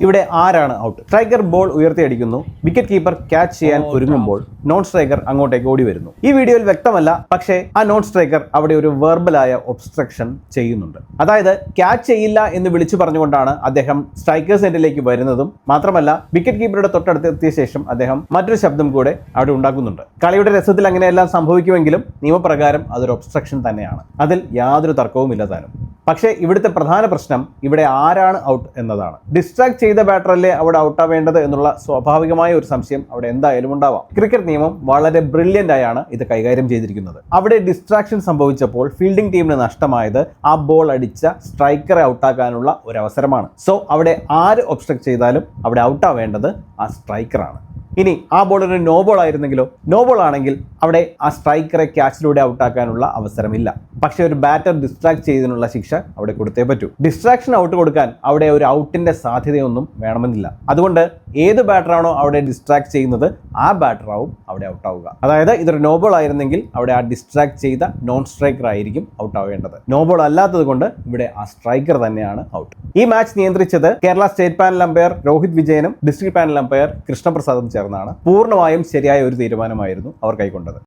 ഇവിടെ ആരാണ് out? Striker ball ഉയർത്തിയടിക്കുന്നു. വിക്കറ്റ് കീപ്പർ ക്യാച്ച് ചെയ്യാൻ ഒരുങ്ങുമ്പോൾ നോൺ സ്ട്രൈക്കർ അങ്ങോട്ടേക്ക് ഓടി വരുന്നു. ഈ വീഡിയോയിൽ വ്യക്തമല്ല, പക്ഷേ ആ നോൺ സ്ട്രൈക്കർ അവിടെ ഒരു വെർബലായ ഒബ്സ്ട്രക്ഷൻ ചെയ്യുന്നുണ്ട്. അതായത് ക്യാച്ച് ചെയ്യില്ല എന്ന് വിളിച്ചു പറഞ്ഞുകൊണ്ടാണ് അദ്ദേഹം സ്ട്രൈക്കേഴ്സ് എൻഡിലേക്ക് വരുന്നതും മാത്രമല്ല വിക്കറ്റ് കീപ്പറുടെ തൊട്ടടുത്തെത്തിയ ശേഷം അദ്ദേഹം മറ്റൊരു ശബ്ദം കൂടെ അവിടെ ഉണ്ടാക്കുന്നുണ്ട്. കളിയുടെ രസത്തിൽ അങ്ങനെയെല്ലാം സംഭവിക്കുമെങ്കിലും നിയമപ്രകാരം അതൊരു ഒബ്സ്ട്രക്ഷൻ തന്നെയാണ്. അതിൽ യാതൊരു തർക്കവുമില്ല താനും. പക്ഷേ ഇവിടുത്തെ പ്രധാന പ്രശ്നം ഇവിടെ ആരാണ് ഔട്ട് എന്നതാണ്. ഡിസ്ട്രാക്ട് ചെയ്ത ബാറ്ററല്ലേ അവിടെ ഔട്ടാവേണ്ടത് എന്നുള്ള സ്വാഭാവികമായ ഒരു സംശയം അവിടെ എന്തായാലും ഉണ്ടാവാം. ക്രിക്കറ്റ് നിയമം വളരെ ബ്രില്യൻ്റ് ആയാണ് ഇത് കൈകാര്യം ചെയ്തിരിക്കുന്നത്. അവിടെ ഡിസ്ട്രാക്ഷൻ സംഭവിച്ചപ്പോൾ ഫീൽഡിംഗ് ടീമിന് നഷ്ടമായത് ആ ബോൾ അടിച്ച സ്ട്രൈക്കറെ ഔട്ടാക്കാനുള്ള ഒരു അവസരമാണ്. സോ അവിടെ ആര് ഒബ്സ്ട്രക്ട് ചെയ്താലും അവിടെ ഔട്ടാവേണ്ടത് ആ സ്ട്രൈക്കറാണ്. ഇനി ആ ബോൾ ഒരു നോ ബോൾ ആയിരുന്നെങ്കിലോ? നോ ബോൾ ആണെങ്കിൽ അവിടെ ആ സ്ട്രൈക്കറെ ക്യാച്ചിലൂടെ ഔട്ടാക്കാനുള്ള അവസരമില്ല. പക്ഷേ ഒരു ബാറ്റർ ഡിസ്ട്രാക്ട് ചെയ്തതിനുള്ള ശിക്ഷ അവിടെ കൊടുത്തേ പറ്റൂ. ഡിസ്ട്രാക്ഷൻ ഔട്ട് കൊടുക്കാൻ അവിടെ ഒരു ഔട്ടിന്റെ സാധ്യതയൊന്നും വേണമെന്നില്ല. അതുകൊണ്ട് ഏത് ബാറ്ററാണോ അവിടെ ഡിസ്ട്രാക്ട് ചെയ്യുന്നത് ആ ബാറ്ററാവും അവിടെ ഔട്ടാവുക. അതായത് ഇതൊരു നോ ബോൾ ആയിരുന്നെങ്കിൽ അവിടെ ആ ഡിസ്ട്രാക്ട് ചെയ്ത നോൺ സ്ട്രൈക്കർ ആയിരിക്കും ഔട്ടാവേണ്ടത്. നോ ബോൾ അല്ലാത്തത് കൊണ്ട് ഇവിടെ ആ സ്ട്രൈക്കർ തന്നെയാണ് ഔട്ട്. ഈ മാച്ച് നിയന്ത്രിച്ചത് Kerala state panel umpire Rohit വിജയനും ഡിസ്ട്രിക്ട് പാനൽ അമ്പയർ കൃഷ്ണപ്രസാദും ചേർന്നാണ്. പൂർണ്ണമായും ശരിയായ ഒരു തീരുമാനമായിരുന്നു അവർ കൈക്കൊണ്ടത്.